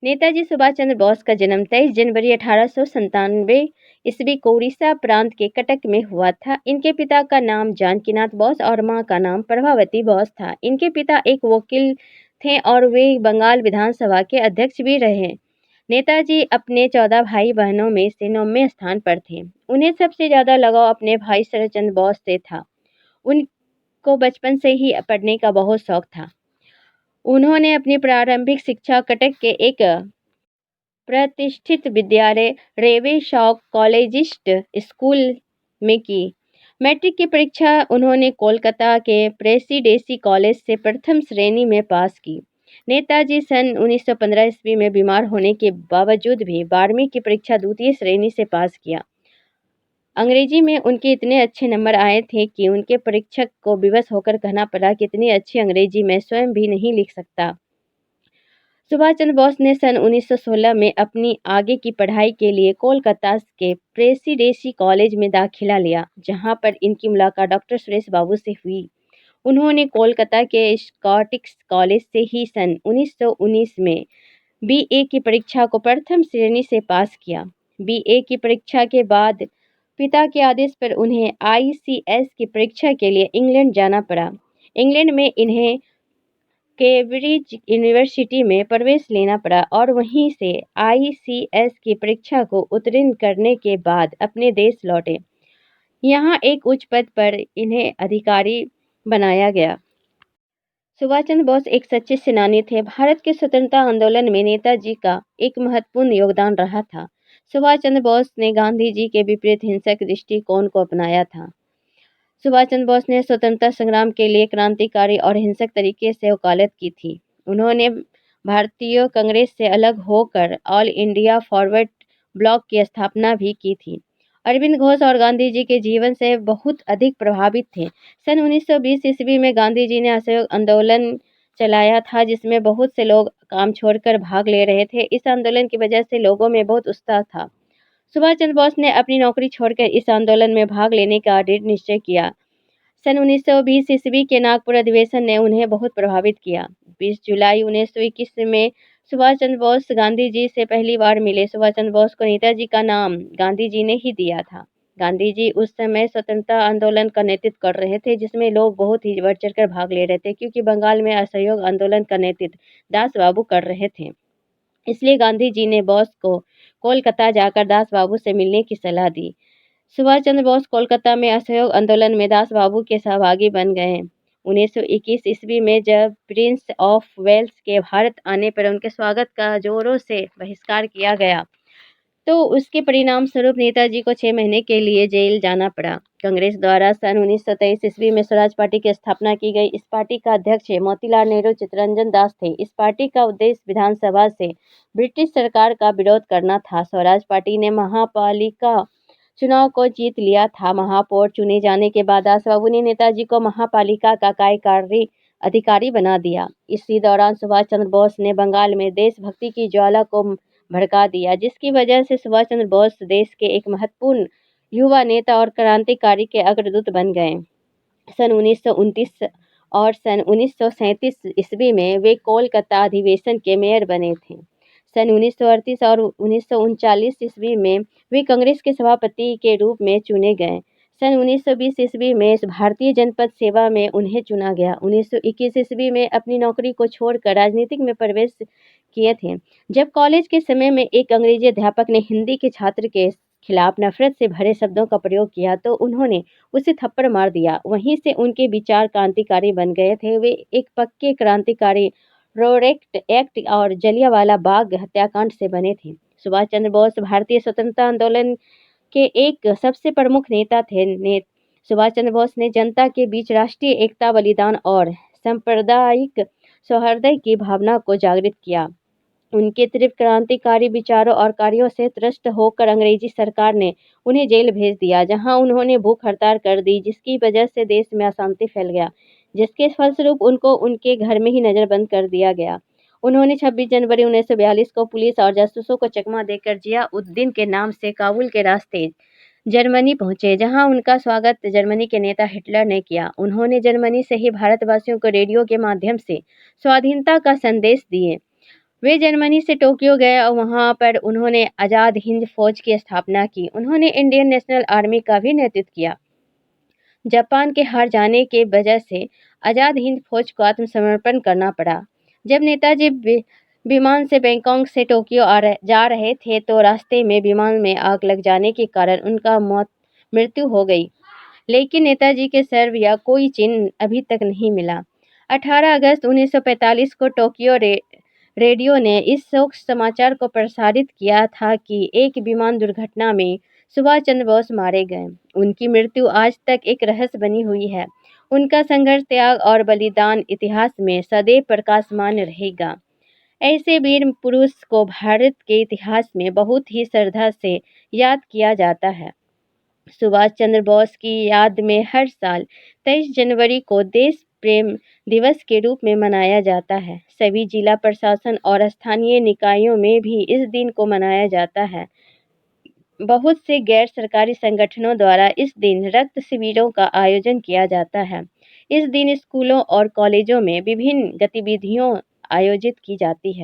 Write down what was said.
नेताजी सुभाष चंद्र बोस का जन्म 23 जनवरी 1897 ईस्वी को उड़ीसा प्रांत के कटक में हुआ था। इनके पिता का नाम जानकीनाथ बोस और मां का नाम प्रभावती बोस था। इनके पिता एक वकील थे और वे बंगाल विधानसभा के अध्यक्ष भी रहे। नेताजी अपने 14 भाई बहनों में से 9वें स्थान पर थे। उन्हें सबसे ज्यादा लगाव अपने भाई शरदचंद्र बोस से था। उनको बचपन से ही पढ़ने का बहुत शौक था। उन्होंने अपनी प्रारंभिक शिक्षा कटक के एक प्रतिष्ठित विद्यालय रेवे शॉक कॉलेजिस्ट स्कूल में की। मैट्रिक की परीक्षा उन्होंने कोलकाता के प्रेसिडेंसी कॉलेज से प्रथम श्रेणी में पास की। नेताजी सन 1915 ईस्वी में बीमार होने के बावजूद भी 12वीं की परीक्षा द्वितीय श्रेणी से पास किया। अंग्रेजी में उनके इतने अच्छे नंबर आए थे कि उनके परीक्षक को विवश होकर कहना पड़ा कि इतनी अच्छी अंग्रेजी मैं स्वयं भी नहीं लिख सकता। सुभाष चंद्र बोस ने सन 1916 में अपनी आगे की पढ़ाई के लिए कोलकाता के प्रेसिडेंसी कॉलेज में दाखिला लिया, जहां पर इनकी मुलाकात डॉक्टर सुरेश बाबू से हुई। उन्होंने कोलकाता के स्कॉटिश कॉलेज से ही सन 1919 में बीए की परीक्षा को प्रथम श्रेणी से पास किया। बीए की परीक्षा के बाद पिता के आदेश पर उन्हें आईसीएस की परीक्षा के लिए इंग्लैंड जाना पड़ा। इंग्लैंड में इन्हें कैम्ब्रिज यूनिवर्सिटी में प्रवेश लेना पड़ा और वहीं से आईसीएस की परीक्षा को उत्तीर्ण करने के बाद अपने देश लौटे। यहाँ एक उच्च पद पर इन्हें अधिकारी बनाया गया। सुभाष चंद्र बोस एक सच्चे सेनानी थे। भारत के स्वतंत्रता आंदोलन में नेताजी का एक महत्वपूर्ण योगदान रहा था। सुभाष चंद्र बोस ने गांधी जी के विपरीत हिंसक दृष्टिकोण को अपनाया था। सुभाष चंद्र बोस ने स्वतंत्रता संग्राम के लिए क्रांतिकारी और हिंसक तरीके से वकालत की थी। उन्होंने भारतीय कांग्रेस से अलग होकर ऑल इंडिया फॉरवर्ड ब्लॉक की स्थापना भी की थी। अरविंद घोष और गांधी जी के जीवन से बहुत अधिक प्रभावित थे। सन 1920 ईस्वी में गांधी जी ने असहयोग आंदोलन चलाया था, जिसमें बहुत से लोग काम छोड़कर भाग ले रहे थे। इस आंदोलन की वजह से लोगों में बहुत उत्साह था। सुभाष चंद्र बोस ने अपनी नौकरी छोड़कर इस आंदोलन में भाग लेने का दृढ़ निश्चय किया। सन 1920 ईस्वी के नागपुर अधिवेशन ने उन्हें बहुत प्रभावित किया। 20 जुलाई 1921 में सुभाष चंद्र बोस गांधी जी से पहली बार मिले। सुभाष चंद्र बोस को नेताजी का नाम गांधी जी ने ही दिया था। गांधी जी उस समय स्वतंत्रता आंदोलन का नेतृत्व कर रहे थे, जिसमें लोग बहुत ही बढ़ चढ़कर भाग ले रहे थे, क्योंकि बंगाल में असहयोग आंदोलन का नेतृत्व दास बाबू कर रहे थे। इसलिए गांधी जी ने बोस को कोलकाता जाकर दास बाबू से मिलने की सलाह दी। सुभाष चंद्र बोस कोलकाता में असहयोग आंदोलन में दास बाबू के सहभागी बन गए। 1921 ईस्वी में जब प्रिंस ऑफ वेल्स के भारत आने पर उनके स्वागत का जोरों से बहिष्कार किया गया, तो उसके परिणाम स्वरूप नेताजी को 6 महीने के लिए जेल जाना पड़ा। कांग्रेस द्वारा सन 1923 ईस्वी में स्वराज पार्टी की स्थापना की गई। इस पार्टी का अध्यक्ष मोतीलाल नेहरू चित्तरंजन दास थे। इस पार्टी का उद्देश्य विधानसभा से ब्रिटिश सरकार का विरोध करना था। स्वराज पार्टी ने महापालिका चुनाव को जीत लिया था। महापौर चुने जाने के बाद दास बाबू ने नेताजी को महापालिका का कार्यकारी अधिकारी बना दिया। इसी दौरान सुभाष चंद्र बोस ने बंगाल में देशभक्ति की ज्वाला को भड़का दिया, जिसकी वजह से सुभाष चंद्र बोस देश के एक महत्वपूर्ण युवा नेता और क्रांतिकारी के अग्रदूत बन गए। सन 1929 और सन 1937 ईस्वी में वे कोलकाता अधिवेशन के मेयर बने थे। सन 1938 और 1939 ईस्वी में वे कांग्रेस के सभापति के रूप में चुने गए। सन 1920 ईस्वी में भारतीय जनपद सेवा में उन्हें चुना गया। 1921 ईस्वी में अपनी नौकरी को छोड़कर राजनीतिक में प्रवेश किए थे। जब कॉलेज के समय में एक अंग्रेजी अध्यापक ने हिंदी के छात्र के खिलाफ नफरत से भरे शब्दों का प्रयोग किया तो उन्होंने उसे थप्पड़ मार दिया। वहीं से उनके विचार क्रांतिकारी बन गए थे। वे एक पक्के क्रांतिकारी रोरेक्ट एक्ट और जलियांवाला बाग हत्याकांड से बने थे। सुभाष चंद्र बोस भारतीय स्वतंत्रता आंदोलन के एक सबसे प्रमुख नेता थे। सुभाष चंद्र बोस ने जनता के बीच राष्ट्रीय एकता, बलिदान और सांप्रदायिक सौहार्द की भावना को जागृत किया। उनके तीव्र क्रांतिकारी विचारों और कार्यों से त्रस्त होकर अंग्रेजी सरकार ने उन्हें जेल भेज दिया, जहां उन्होंने भूख हड़ताल कर दी, जिसकी वजह से देश में अशांति फैल गया, जिसके फलस्वरूप उनको उनके घर में ही नजरबंद कर दिया गया। उन्होंने 26 जनवरी 1942 को पुलिस और जासूसों को चकमा देकर जिया-उद-दीन के नाम से काबुल के रास्ते जर्मनी पहुंचे, जहां उनका स्वागत जर्मनी के नेता हिटलर ने किया। उन्होंने जर्मनी से ही भारतवासियों को रेडियो के माध्यम से स्वाधीनता का संदेश दिए। वे जर्मनी से टोक्यो गए और वहाँ पर उन्होंने आज़ाद हिंद फौज की स्थापना की। उन्होंने इंडियन नेशनल आर्मी का भी नेतृत्व किया। जापान के हार जाने के वजह से आज़ाद हिंद फौज को आत्मसमर्पण करना पड़ा। जब नेताजी विमान से बैंकॉक से टोक्यो जा रहे थे तो रास्ते में विमान में आग लग जाने के कारण उनका मृत्यु हो गई, लेकिन नेताजी के शव या कोई चिन्ह अभी तक नहीं मिला। 18 अगस्त 1945 को टोक्यो रेडियो ने इस शोक समाचार को प्रसारित किया था कि एक विमान दुर्घटना में सुभाष चंद्र बोस मारे गए। उनकी मृत्यु आज तक एक रहस्य बनी हुई है। उनका संघर्ष, त्याग और बलिदान इतिहास में सदैव प्रकाशमान रहेगा। ऐसे वीर पुरुष को भारत के इतिहास में बहुत ही श्रद्धा से याद किया जाता है। सुभाष चंद्र बोस की याद में हर साल 23 जनवरी को देश प्रेम दिवस के रूप में मनाया जाता है। सभी जिला प्रशासन और स्थानीय निकायों में भी इस दिन को मनाया जाता है। बहुत से गैर सरकारी संगठनों द्वारा इस दिन रक्त शिविरों का आयोजन किया जाता है। इस दिन स्कूलों और कॉलेजों में विभिन्न गतिविधियों आयोजित की जाती है।